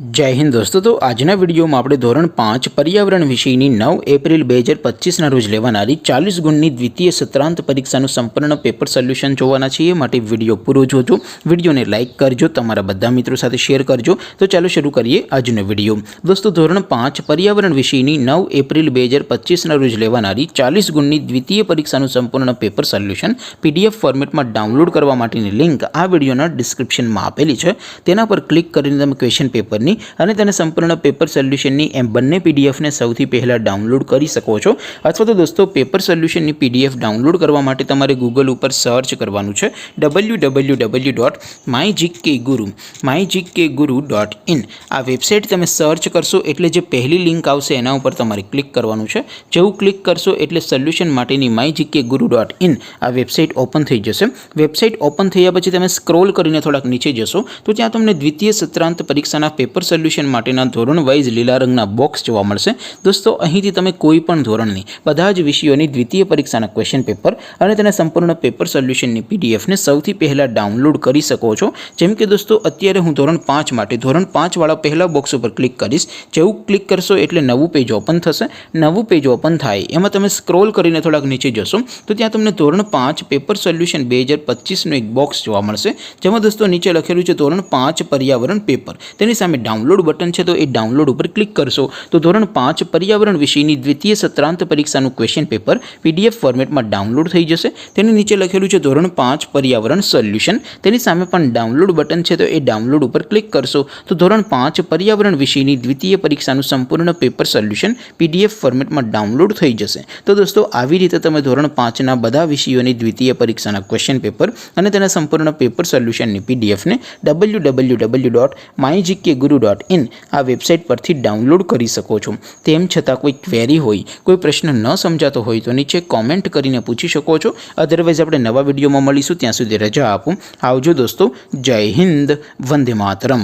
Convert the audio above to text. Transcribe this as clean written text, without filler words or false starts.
जय हिंद दोस्तों। तो आजना वीडियो में આપણે ધોરણ 5 पर्यावरण વિષયની 9 એપ્રિલ 2025 ના રોજ લેવાનારી 40 ગુણની દ્વિતીય સત્રાંત પરીક્ષાનું સંપૂર્ણ પેપર સોલ્યુશન જોવાના છીએ। માટે વિડિયો પૂરો જોજો, વિડિયોને લાઈક કરજો, તમારા બધા મિત્રો સાથે શેર કરજો। તો ચાલો શરૂ કરીએ આજનો વિડિયો। દોસ્તો ધોરણ 5 पर्यावरण વિષયની 9 એપ્રિલ 2025 ના રોજ લેવાનારી 40 ગુણની દ્વિતીય પરીક્ષાનું સંપૂર્ણ પેપર સોલ્યુશન પીડીએફ ફોર્મેટમાં ડાઉનલોડ કરવા માટેની લિંક આ વિડિયોના ડિસ્ક્રિપ્શનમાં આપેલી છે। તેના પર ક્લિક કરીને તમે ક્વેશ્ચન પેપરની અને તેને સંપૂર્ણ પેપર સોલ્યુશનની એમ બંને પીડીએફને સૌથી પહેલા ડાઉનલોડ કરી શકો છો। અથવા તો દોસ્તો પેપર સોલ્યુશનની પીડીએફ ડાઉનલોડ કરવા માટે તમારે ગૂગલ ઉપર સર્ચ કરવાનું છે www.mygkguru.in। આ વેબસાઇટ તમે સર્ચ કરશો એટલે જે પહેલી લિંક આવશે એના ઉપર તમારે ક્લિક કરવાનું છે। જેવું ક્લિક કરશો એટલે સોલ્યુશન માટેની mygkguru.in આ વેબસાઇટ ઓપન થઈ જશે। વેબસાઇટ ઓપન થયા પછી તમે સ્ક્રોલ કરીને થોડાક નીચે જશો તો ત્યાં તમને દ્વિતીય સત્રાંત પરીક્ષાના પેપર સોલ્યુશન માટેના ધોરણ વાઇઝ લીલા રંગના બોક્સ જોવા મળશે। દોસ્તો અહીંથી તમે કોઈ પણ ધોરણની બધા જ વિષયોની દ્વિતીય પરીક્ષાના ક્વેશ્ચન પેપર અને તેના સંપૂર્ણ પેપર સોલ્યુશનની પીડીએફને સૌથી પહેલા ડાઉનલોડ કરી શકો છો। જેમ કે દોસ્તો અત્યારે હું ધોરણ 5 માટે ધોરણ 5 વાળા પહેલા બોક્સ ઉપર ક્લિક કરીશ। જેવું ક્લિક કરશો એટલે નવું પેજ ઓપન થશે। નવું પેજ ઓપન થાય એમાં તમે સ્ક્રોલ કરીને થોડાક નીચે જશો તો ત્યાં તમને ધોરણ 5 પેપર સોલ્યુશન 2025 નું એક બોક્સ જોવા મળશે। જેમાં દોસ્તો નીચે લખેલું છે ધોરણ 5 पर्यावरण पेपर। તેની સામે डाउनलोड बटन है तो ये डाउनलोड पर क्लिक करशो तो धोरण 5 पर्यावरण विषयની द्वितीय सत्रांत परीक्षाનું क्वेश्चन पेपर पीडीएफ फॉर्मेट में डाउनलोड થઈ જશે। તેની નીચે લખેલું છે ધોરણ 5 पर्यावरण सोल्यूशन। તેની સામે પણ डाउनलोड बटन है तो ये डाउनलोड पर क्लिक करशो तो धोरण 5 पर्यावरण विषयની द्वितीय परीक्षाનું संपूर्ण पेपर सोल्यूशन पीडीएफ फॉर्मेट में डाउनलोड થઈ જશે। तो दोस्तों આવી રીતે તમે ધોરણ 5 ના બધા વિષયોની દ્વિતીય પરીક્ષાના ક્વેશ્ચન પેપર અને તેના સંપૂર્ણ પેપર સોલ્યુશનની પીડીએફ ને www.mygkguru.in આ વેબસાઇટ પરથી ડાઉનલોડ કરી શકો છો। તેમ છતાં કોઈ ક્વેરી હોય, કોઈ પ્રશ્ન ન સમજાતો હોય તો નીચે કોમેન્ટ કરીને પૂછી શકો છો। અધરવાઇઝ આપણે નવા વિડીયોમાં મળીશું, ત્યાં સુધી રજા આપો। આવજો દોસ્તો। જય હિન્દ, વંદે માતરમ।